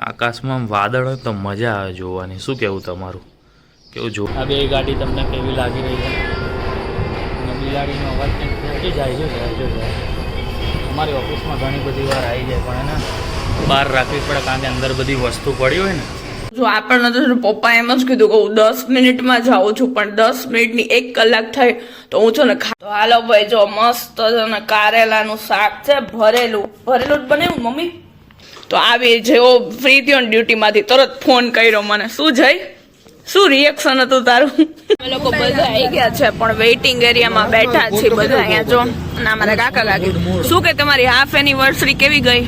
આકાશમાં વાદળ હોય તો મજા આવે જોવાની. શું કહેવું તમારું? કેવું જો આ બે ગાડી તમને કેવી લાગી રહી છે? અને બિલાડીનો અવાજ ક્યાંક જાય છે. અમારી ઓફિસમાં ઘણી બધી વાર આવી જાય પણ એને બહાર રાખવી પડે કારણ કે અંદર બધી વસ્તુ પડી હોય ને. જો આપણને તો પપ્પા એમ જ કીધું કે હું 10 મિનિટમાં જાઉં છું, પણ 10 મિનિટની 1 કલાક થઈ તો હું છું ને તો હાલો ભાઈ, જો મસ્ત છે ને કારેલાનું શાક છે, ભરેલું જ બનાવ્યું મમ્મી. તો આવી જેવો ફ્રી થયો ને ડ્યુટીમાંથી તરત ફોન કર્યો મને. શું રિએક્શન હતું તારું? અમે લોકો બધા આવી ગયા છે પણ વેઇટિંગ એરિયામાં બેઠા છીએ બધા. અહીંયા જો અને અમારા કાકા કાકી. શું કે તમારી હાફ એનિવર્સરી કેવી ગઈ?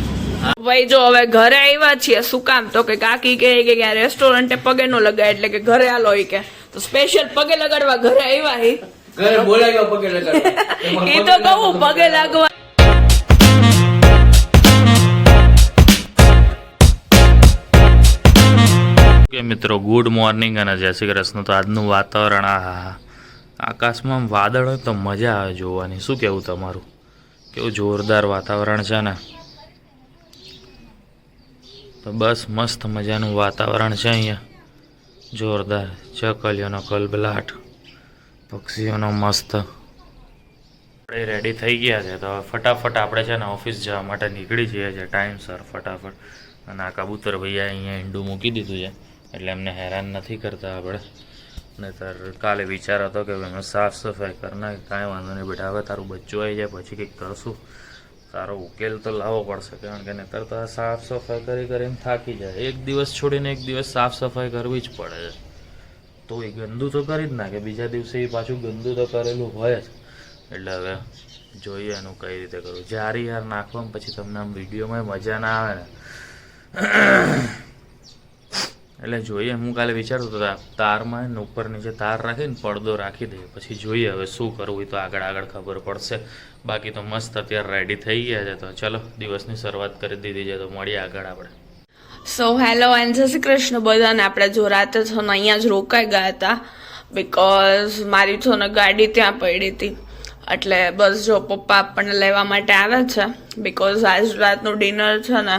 ભાઈ જો હવે ઘરે આવ્યા છીએ. શું કામ? તો કે કાકી કે આ રેસ્ટોરન્ટે પગે નો લગાય એટલે કે ઘરે હાલો કે. તો સ્પેશિયલ પગે લગાડવા ઘરે આવ્યા હી. ઘરે બોલાવ્યો પગે લગાડવા. એ તો કહું પગે લાગવા. કે મિત્રો ગુડ મોર્નિંગ અને જય શ્રી કૃષ્ણ. તો આજનું વાતાવરણ આકાશમાં વાદળ હોય તો મજા આવે જોવાની. શું કહેવું તમારું? કેવું જોરદાર વાતાવરણ છે ને. તો બસ મસ્ત મજાનું વાતાવરણ છે અહીંયા. જોરદાર ચકલીઓનો કલબલાટ, પક્ષીઓનો મસ્ત. આપણે રેડી થઈ ગયા છે તો ફટાફટ આપણે છે ને ઓફિસ જવા માટે નીકળી જઈએ છીએ ટાઈમસર ફટાફટ. અને આ કબૂતર ભૈયા અહીંયા ઈંડું મૂકી દીધું છે એટલે એમને હેરાન નથી કરતા આપણે. નહીંતર કાલે વિચાર હતો કે અમે સાફ સફાઈ કરી નાખી. કાંઈ વાંધો નહીં બેટા, હવે તારું બચ્ચું આવી જાય પછી કંઈક કરશું. તારો ઉકેલ તો લાવવો પડશે કારણ કે નહીંતર તો આ સાફ સફાઈ કરીને થાકી જાય. એક દિવસ છોડીને એક દિવસ સાફ સફાઈ કરવી જ પડે છે. તો એ ગંદુ તો કરી જ નાખે, બીજા દિવસે એ પાછું ગંદુ તો કરેલું હોય જ. એટલે હવે જોઈએ એનું કઈ રીતે કરવું. જ્યારે યાર નાખવામાં પછી તમને આમ વિડીયોમાં મજા ના આવે ને એટલે જોઈએ. હું કાલે વિચારતો હતો તારમાં ઉપર નીચે તાર રાખીને પડદો રાખી દઈએ, પછી જોઈએ હવે શું કરવું. તો આગળ ખબર પડશે. બાકી તો મસ્ત અત્યારે રેડી થઈ ગયા છે. તો ચલો દિવસની શરૂઆત કરી દીધી છે તો મળીએ આગળ આપણે. સો હેલો એન્ડ જય શ્રી કૃષ્ણ બધાને. આપણે જો રાતે છે ને અહીંયા જ રોકાઈ ગયા હતા બિકોઝ મારી છે ને ગાડી ત્યાં પડી હતી. એટલે બસ જો પપ્પા આપણને લેવા માટે આવે છે બિકોઝ આજ રાતનું ડિનર છે ને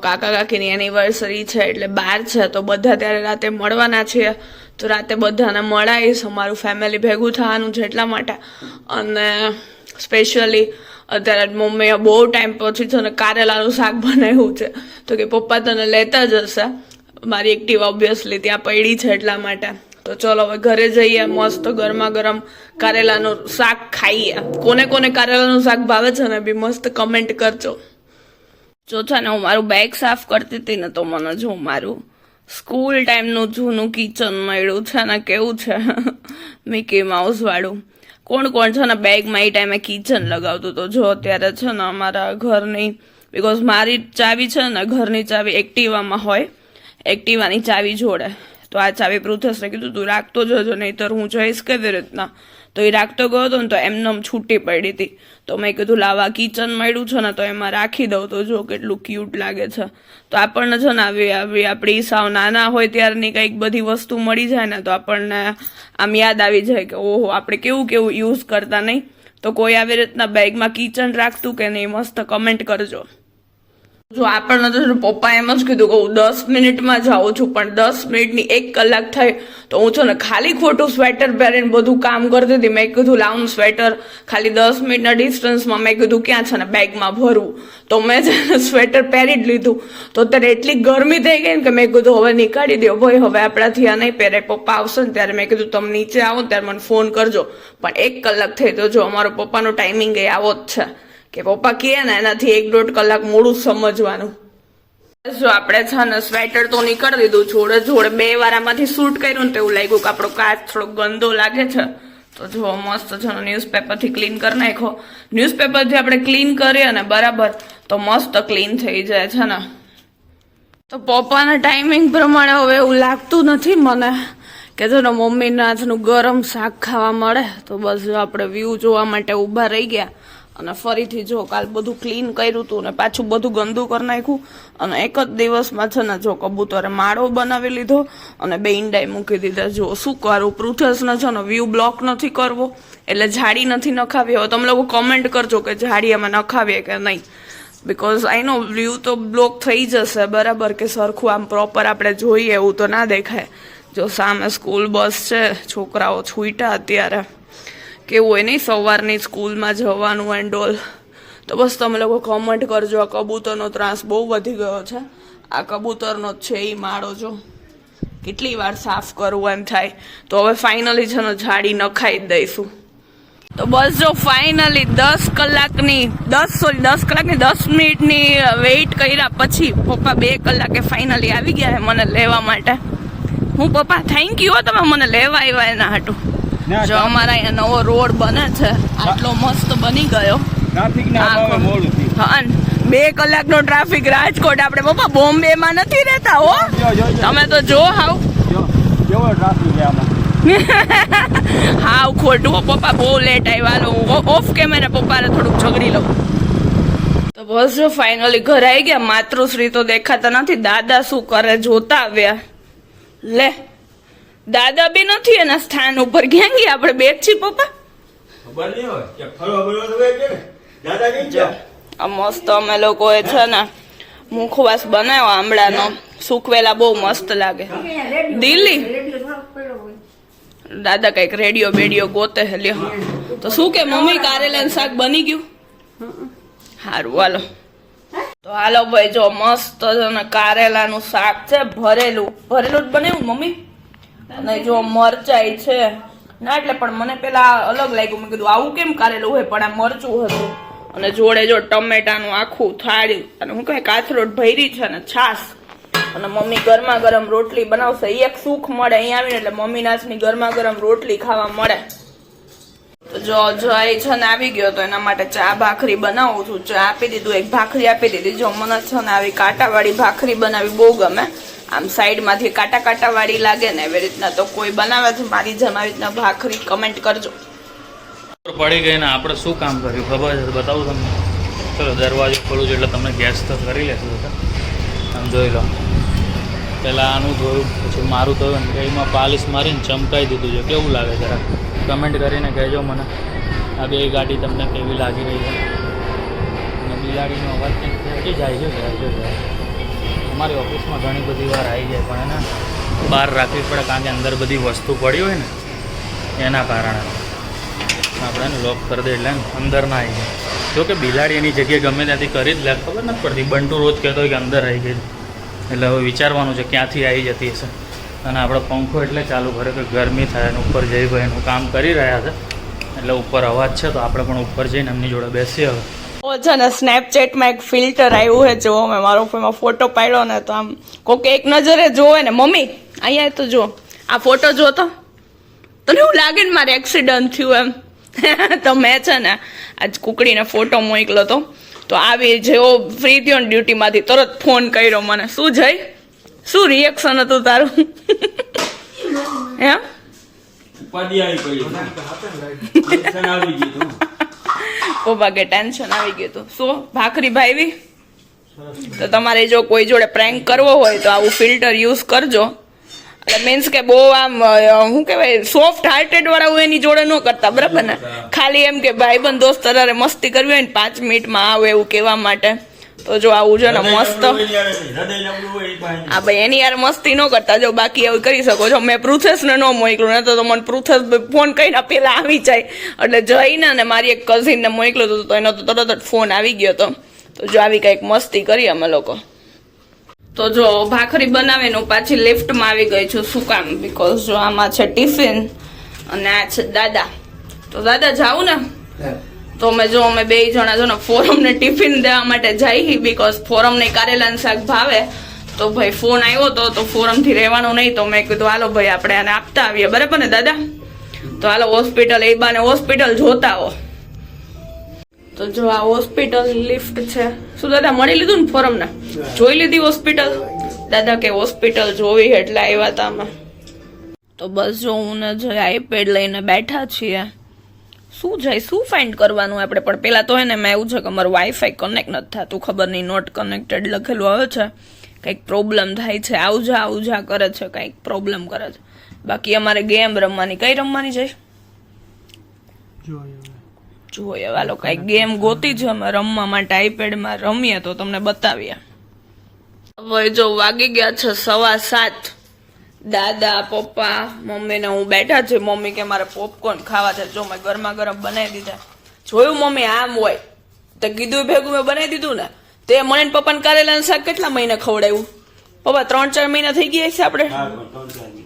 કાકા કાકીની એનિવર્સરી છે એટલે બહાર છે તો બધા ત્યારે રાતે મળવાના છીએ. તો રાતે બધાને મળાવીશ, અમારું ફેમિલી ભેગું થવાનું છે એટલા માટે. અને સ્પેશિયલી અત્યારે મમ્મીએ બહુ ટાઈમ પછી છે ને કારેલાનું શાક બનાવ્યું છે તો કે પપ્પા તને લેતા જ હશે. મારી એક્ટિવા ઓબ્વિયસલી ત્યાં પડી છે એટલા માટે. તો ચલો હવે ઘરે જઈએ, મસ્ત ગરમા ગરમ કારેલાનું શાક ખાઈએ. કોને કોને કારેલાનું શાક ભાવે છે ને બી મસ્ત કમેન્ટ કરજો. જો છે ને હું મારું બેગ સાફ કરતી હતી ને તો મને જો મારું સ્કૂલ ટાઈમનું જૂનું કિચન મળ્યું છે ને. કેવું છે મિકી માઉસ વાળું. કોણ છે ને બેગમાં એ ટાઈમે કિચન લગાવતું. તો જો અત્યારે છે ને અમારા ઘરની, બિકોઝ મારી ચાવી છે ને ઘરની ચાવી એક્ટિવામાં હોય, એક્ટિવાની ચાવી જોડે. તો આ ચાવી પૃથ્વીને કીધું તું રાખતો જજો નહીંતર હું જઈશ કેવી રીતના. તો એ રાખતો ગયો હતો ને તો એમને છૂટી પડી હતી. તો મેં કીધું લાવા કિચન મળ્યું છે ને તો એમાં રાખી દઉં. તો જો કેટલું ક્યુટ લાગે છે. તો આપણને છે ને આવી આપણી સાવ નાના હોય ત્યારની કંઈક બધી વસ્તુ મળી જાય ને તો આપણને આમ યાદ આવી જાય કે ઓહો આપણે કેવું યુઝ કરતા નહીં. તો કોઈ આવી રીતના બેગમાં કિચન રાખતું કે નહીં મસ્ત કમેન્ટ કરજો. જો આપણને તો પપ્પા એમ જ કીધું કે હું 10 મિનિટમાં જાઉં છું, પણ 10 મિનિટની 1 કલાક થઈ તો હું છે ને ખાલી ખોટું સ્વેટર પહેરીને બધું કામ કરતી હતી. મેં કીધું લાવું સ્વેટર ખાલી 10 મિનિટના ડિસ્ટન્સમાં મેં કીધું ક્યાં છે ને બેગમાં ભરવું. તો મેં છે ને સ્વેટર પહેરી જ લીધું. તો અત્યારે એટલી ગરમી થઈ ગઈ ને કે મેં કીધું હવે નીકાળી દો ભાઈ, હવે આપણાથી આ નહીં પહેરે. પપ્પા આવશે ને ત્યારે મેં કીધું તમે નીચે આવો ત્યારે મને ફોન કરજો. પણ 1 કલાક થઈ તો જો અમારો પપ્પાનો ટાઈમિંગ એ આવો જ છે કે પપ્પા કહે ને એનાથી 1-1.5 કલાક મોડું સમજવાનું. જો આપણે છે ને સ્વેટર તો નીકળી દીધું, જોડે 2 વાર આમાંથી શૂટ કર્યું ને તો એવું લાગ્યું કે આપણો કાચ થોડો ગંદો લાગે છે. તો જો મસ્ત છે ને ન્યૂઝપેપરથી ક્લીન કરી નાખો. ન્યૂઝપેપરથી આપણે ક્લીન કરીએ ને બરાબર તો મસ્ત ક્લીન થઈ જાય છે ને. તો પપ્પાના ટાઈમિંગ પ્રમાણે હવે એવું લાગતું નથી મને કે જો ને મમ્મીના હાથનું ગરમ શાક ખાવા મળે. તો બસ જો આપણે વ્યૂ જોવા માટે ઊભા રહી ગયા. અને ફરીથી જો કાલ બધું ક્લીન કર્યું હતું ને પાછું બધું ગંદુ કરી નાખ્યું. અને એક જ દિવસમાં છે ને જો કબૂતરે માળો બનાવી લીધો અને 2 ઈંડા મૂકી દીધા. જો શું કરું, પૃથ્વીને છે ને વ્યૂ બ્લોક નથી કરવો એટલે ઝાડી નથી નખાવી. હવે તમે લોકો કમેન્ટ કરજો કે ઝાડી અમે નખાવીએ કે નહીં. બિકોઝ આઈ નો વ્યૂ તો બ્લોક થઈ જશે બરાબર, કે સરખું આમ પ્રોપર આપણે જોઈએ એવું તો ના દેખાય. જો સામે સ્કૂલ બસ છે, છોકરાઓ છૂટ્યા અત્યારે, કેવું હોય નહીં સવારની સ્કૂલમાં જવાનું એન્ડ ઓલ. તો બસ તમે લોકો કોમેન્ટ કરજો. આ કબૂતરનો ત્રાસ બહુ વધી ગયો છે. આ કબૂતરનો જ છે એ માળો, જો કેટલી વાર સાફ કરવું એમ થાય. તો હવે ફાઇનલી છે ને ઝાડી નખાઈ જ દઈશું. તો બસ જો ફાઇનલી 10 કલાકની 10 મિનિટની વેઇટ કર્યા પછી પપ્પા 2 કલાકે ફાઇનલી આવી ગયા છે મને લેવા માટે. હું પપ્પા થેન્ક યુ હો, તમે મને લેવા આવ્યા એના હાટું. જો અમારા અહીંયા નવો રોડ બને છે, આટલો મસ્ત બની ગયો. હા, 2 કલાકનો ટ્રાફિક રાજકોટ. આપણે પપ્પા બોમ્બે માં નથી રહેતા હો, તમે તો જો હાવ હાવ ખોટું. પપ્પા બહુ લેટ આવ્યા. ઓફ કેમેરા પપ્પાને થોડુંક ઝઘડી લઉં. તો બસ જો ફાઇનલી ઘરે આવી ગયા. માતૃશ્રી તો દેખાતા નથી. દાદા શું કરે જોતા આવ્યા. લે દાદા બી નથી એના સ્થાન ઉપર. ક્યાં ગયા આપણે બેઠ છીએ પપ્પા? આ મસ્ત અમે લોકોએ છે ને મુખવાસ બનાવ્યો આમળાનો, સુકવેલા, બહુ મસ્ત લાગે. દિલ્હી દાદા કઈક રેડિયો બેડિયો ગોતે હે. લ્યો તો શું કે મમ્મી કારેલાનું શાક બની ગયું? સારું હાલો. તો હાલો ભાઈ, જો મસ્ત કારેલાનું શાક છે, ભરેલું જ બનાવ્યું મમ્મી. અને જો મરચાઈ છે ના, એટલે પણ મને પેલા અલગ લાગ્યું. મેં કીધું આવું કેમ કારેલું હોય, પણ આ મરચું હતું. અને જોડે જો ટમેટાનું આખું થાળી, અને હું કહે કાથરોટ ભરી છે ને છાશ. અને મમ્મી ગરમા ગરમ રોટલી બનાવશે. એક સુખ મળે અહીંયા આવીને, એટલે મમ્મી નાચની ગરમા ગરમ રોટલી ખાવા મળે. તો જો જય છે ને આવી ગયો, તો એના માટે ચા ભાખરી બનાવું છું. ચા આપી દીધું, એક ભાખરી આપી દીધી. જો મને છે ને આવી કાંટાવાળી ભાખરી બનાવી બહુ ગમે. આમ સાઈડમાંથી કાંટા વાળી લાગે ને એવી રીતના. તો કોઈ બનાવે છે મારી જેમ આવી રીતના ભાખરી? કમેન્ટ કરજો. પડી ગઈ ને આપણે શું કામ કર્યું ખબર છે? બતાવું તમને. ચલો દરવાજો ખોલું છું એટલે તમે ગેસ તો કરી લેશો. આમ જોઈ લો. પહેલાં આનું જોયું, પછી મારું થયું ને એમાં પાલિશ મારીને ચમકાઈ દીધું છે. કેવું લાગે જરા કમેન્ટ કરીને કહેજો મને. આ બે ગાડી તમને કેવી લાગી રહી છે? અને બિલાડીનો અવાજ હજી જાય છે. અમારી ઓફિસમાં ઘણી બધી વાર આવી જાય, પણ એને બહાર રાખવી પડે, કારણ કે અંદર બધી વસ્તુ પડી હોય ને એના કારણે. આપણે એને લોક કરી દે એટલે અંદર ના આવી જાય. જો કે બિલાડી એની જગ્યાએ ગમે ત્યાંથી કરી જ લે, ખબર નથી પડતી. બંટુ રોજ કહેતો હોય કે અંદર આવી ગઈ, એટલે હવે વિચારવાનું છે ક્યાંથી આવી જતી હશે. અને આપણે પંખો એટલે ચાલુ કરે કે ગરમી થાય. અને ઉપર જઈ ભાઈ એનું કામ કરી રહ્યા છે, એટલે ઉપર અવાજ છે, તો આપણે પણ ઉપર જઈને એમની જોડે બેસીએ હવે. ઓ છે ને સ્નેપચેટમાં એક ફિલ્ટર આવ્યું છે, જો મેં મારો ફોનમાં ફોટો પાડ્યો ને, તો આમ કોકે એક નજરે જોવે ને, મમ્મી અહીંયા તો જો આ ફોટો જો તો તને એવું લાગે ને મારે એક્સિડન્ટ થયું એમ. તો મેં છે ને આજ કુકડીને ફોટો મોકલો તો આવી જેવો ફ્રી થયો ને ડ્યુટીમાંથી તરત ફોન કર્યો મને. શું જઈ, શું રિએક્શન હતું તારું? એમ પપ્પા કે ટેન્શન આવી ગયું હતું. શું ભાખરી ભાઈ? તો તમારે જો કોઈ જોડે પ્રેન્ક કરવો હોય તો આવું ફિલ્ટર યુઝ કરજો. એટલે મીન્સ કે બહુ આમ શું કહેવાય, સોફ્ટ હાર્ટેડ વાળા હોય એની જોડે ન કરતા, બરાબર ને? ખાલી એમ કે ભાઈબંધ દોસ્ત તારે મસ્તી કરવી હોય ને 5 મિનિટમાં આવે એવું કહેવા માટે. તો જો આવું છે ને મસ્ત. હા ભાઈ, એની યાર મસ્તી ન કરતા. જો બાકી એવું કરી શકો છો. મેં પૃથેશને ન મોકલું, ને તો મને પૃથેશ ફોન કરીને પેલા આવી જાય. એટલે જઈને અને મારી એક કઝિનને મોકલો તો એનો તો તરત જ ફોન આવી ગયો હતો. તો જો આવી કંઈક મસ્તી કરી અમે લોકો. તો જો ભાખરી બનાવીને પાછી લિફ્ટમાં આવી ગઈ છું. શું કામ? બીકોઝ જો આમાં છે ટિફિન અને આ છે દાદા. તો દાદા જાવું ને, તો અમે 2 જણા જો ને ફોરમને ટિફિન દેવા માટે જઈ. બીકોઝ ફોરમને કારેલાનું શાક ભાવે. તો ભાઈ ફોન આવ્યો તો ફોરમથી રહેવાનું નહીં. તો મેં કીધું હાલો ભાઈ આપણે આને આપતા આવીએ, બરાબર ને દાદા? તો હાલો હોસ્પિટલ, એ બાને હોસ્પિટલ જોતા હો. તો જો આ હોસ્પિટલ લિફ્ટ છે. શું દાદા મળી લીધું ને ફોરમને? જોઈ લીધી હોસ્પિટલ? દાદા કે હોસ્પિટલ જોવી એટલે આવ્યા હતા અમે. તો બસ જો હું ને જો આઈપેડ લઈને બેઠા છીએ. શું જાય, શું ફાઇન્ડ કરવાનું આપણે? પણ પેલા તો એને મેં એવું છે કે અમારું વાઈફાઈ કનેક્ટ નથી થતું. ખબર નહીં, નોટ કનેક્ટેડ લખેલું આવે છે. કંઈક પ્રોબ્લેમ થાય છે, આવજા કરે છે, કંઈક પ્રોબ્લેમ કરે છે. બાકી અમારે ગેમ રમવાની. કઈ રમવાની જાય? જોઈએ વાલો કઈ ગેમ ગોતી છે અમે રમવા માટે આઈપેડમાં રમીએ તો તમને બતાવીએ. હવે જો વાગી ગયા છે 7:15. દાદા પપ્પા મમ્મી ને હું બેઠા છે. મમ્મી કે મારે પોપકોર્ન ખાવા છે. જો મેં ગરમા ગરમ બનાવી દીધા. જોયું મમ્મી આમ હોય તો કીધું ભેગું મેં બનાવી દીધું ને. તે મને ને પપ્પાને કારેલાનું શાક કેટલા મહિના ખવડાવ્યું પપ્પા? 3-4 મહિના થઈ ગયા છે આપણે.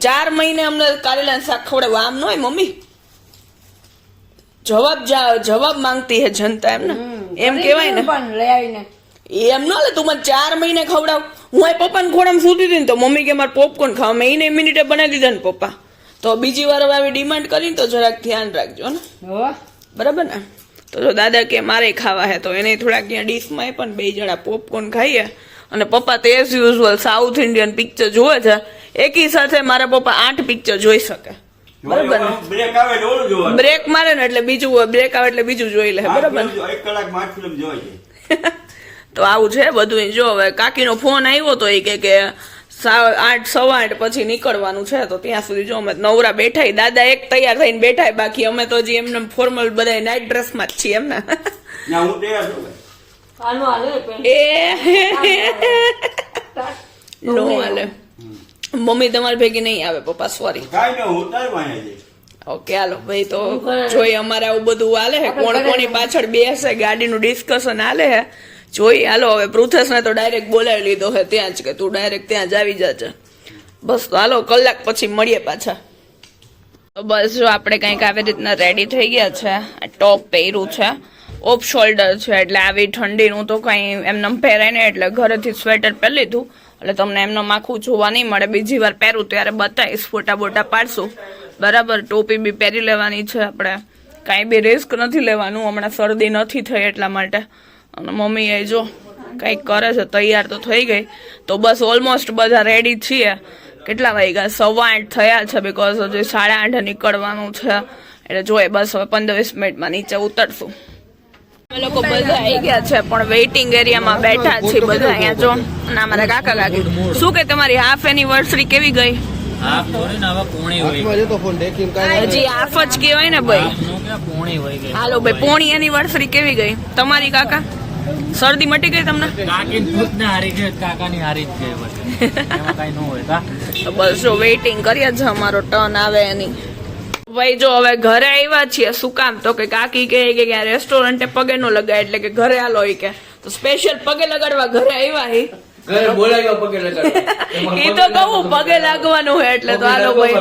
4 મહિને અમને કારેલાનું શાક ખવડાવ્યું. આમ ન હોય મમ્મી. જવાબ માંગતી હે જનતા એમ ને એમ કેવાય ને. એમ ન લે તું મને 4 મહિને ખવડાવ. હું આ પપ્પાને ખોડામાં સૂતી હતી ને તો મમ્મી કે મારે પોપકોર્ન ખાવા. મેં એને મિનિટે બનાવી દીધા ને પપ્પા. તો બીજી વાર હવે આવી ડિમાન્ડ કરીને તો જરાક ધ્યાન રાખજો ને બરાબર ને. તો જો દાદા કે મારે ખાવા હે તો એને થોડાક ત્યાં ડીશમાં પણ 2 જણા પોપકોર્ન ખાઈએ. અને પપ્પા તો as usual south Indian picture જોવે છે. એકી સાથે મારા પપ્પા 8 પિક્ચર જોઈ શકે બરાબર ને. બ્રેક મારે ને એટલે બીજું બ્રેક આવે એટલે બીજું જોઈ લે બરાબર ને. 1 કલાકમાં 8 ફિલ્મ જોઈ તો આવું છે બધું. જો હવે કાકીનો ફોન આવ્યો તો એ કે 8:15 પછી નીકળવાનું છે. તો ત્યાં સુધી જો અમે નવરા બેઠા. દાદા એક તૈયાર થઈને બેઠા. બાકી અમે તો હજી એમને ફોર્મલ બધા નાઇટ ડ્રેસમાં જ છીએ એમને. નો હાલે. મમ્મી તમારી ભેગી નહીં આવે પપ્પા સોરી. ઓકે હાલો ભાઈ. તો જોઈએ અમારે આવું બધું હાલે છે. કોણ કોની પાછળ બેસે ગાડીનું ડિસ્કશન હાલે છે. જોઈ હાલો. હવે પૃથેશને તો ડાયરેક્ટ બોલાવી લીધો છે ત્યાં જ કે તું ડાયરેક્ટ ત્યાં જ આવી જજે. બસ તો હાલો કલાક પછી મળીએ પાછા. તો બસ જો આપણે કંઈક આવી રીતના રેડી થઈ ગયા છે. ટોપ પહેર્યું છે. ઓફ શોલ્ડર છે એટલે આવી ઠંડીનું તો કંઈ એમને પહેરાય ને એટલે ઘરેથી સ્વેટર પહેરી લીધું. એટલે તમને એમને આખું જોવા નહીં મળે. બીજી વાર પહેરું ત્યારે બતાવીશ. ફોટા બોટા પાડશું બરાબર. ટોપી બી પહેરી લેવાની છે આપણે. કાંઈ બી રિસ્ક નથી લેવાનું. હમણાં શરદી નથી થઈ એટલા માટે. અને મમ્મી એ જો કંઈક કરે છે. તૈયાર તો થઈ ગઈ. તો બસ ઓલમોસ્ટ બધા રેડી છીએ. કેટલા વાગ્યા? 8:15 થયા છે. બિકોઝ હજી 8:30 નીકળવાનું છે. એટલે જોઈએ બસ હવે 15-20 મિનિટમાં નીચે ઉતરશું. અમે લોકો બધા આવી ગયા છે પણ વેઇટિંગ એરિયામાં બેઠા છીએ બધા. અહીંયા જો અને અમારા કાકા કાકી. શું કે તમારી હાફ એનિવર્સરી કેવી ગઈ? હજી હાફ જ કેવાય ને ભાઈ. હાલો ભાઈ પોણી એનિવર્સરી કેવી ગઈ તમારી કાકા? શરદી મટી ગઈ તમને? બસ જો વેઇટિંગ કરીએ છે અમારો ટર્ન આવે એની. ભાઈ જો હવે ઘરે આવ્યા છીએ. શું કામ? તો કે કાકી કહે કે રેસ્ટોરન્ટે પગે નો લગાય એટલે કે ઘરે હાલો કે. તો સ્પેશિયલ પગે લગાડવા ઘરે આવ્યા હી. ઘરે બોલાવ્યો પગે લગાડવા. એ તો કહું પગે લાગવાનું હોય એટલે તો હાલો ભાઈ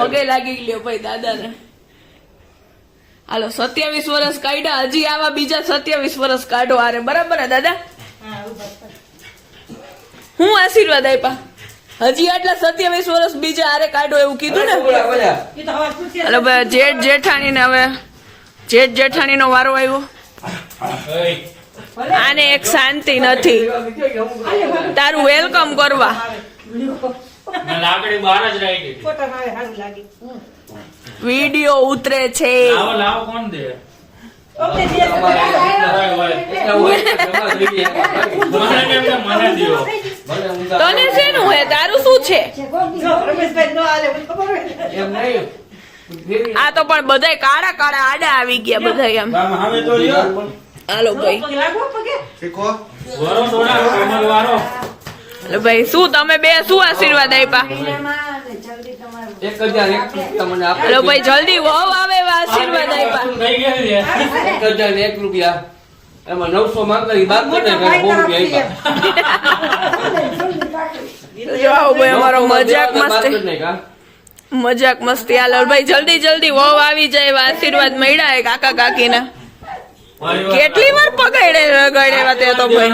પગે લાગી લ્યો ભાઈ દાદાને. હાલો 27 વર્ષ કાઢ્યા. હજી આવા બીજા 27 વર્ષ કાઢો આરે બરાબર ને દાદા? હું આશીર્વાદ આપ્યા. હજી આટલા 27 વર્ષ બીજા આરે કાઢો એવું કીધું ને. હાલો ભાઈ જેઠ જેઠાણી ને હવે જેઠ જેઠાણી નો વારો આવ્યો. આને એક શાંતિ નથી તારું વેલકમ કરવા. વિડિયો ઉતરે છે. તને શેનું હે? તારું શું છે? આ તો પણ બધાય કાળા કાળા આડા આવી ગયા બધા એમ. હાલો ભાઈ ભાઈ શું તમે બે શું આશીર્વાદ આપ્યા? હેલો ભાઈ જલ્દી વહુ આવે એવા આશીર્વાદ આપ્યા. 1001 રૂપિયા એમાં 900 માંગી બાદ કરીને 100 રૂપિયા આપ્યા. ભાઈ અમારો મજાક મસ્તી મજાક મસ્તી. હાલો ભાઈ જલ્દી જલ્દી વહુ આવી જાય એવા આશીર્વાદ મળ્યા હે કાકા કાકી ને. કેટલી વાર પગાડે રગાડે તે તો ભાઈ.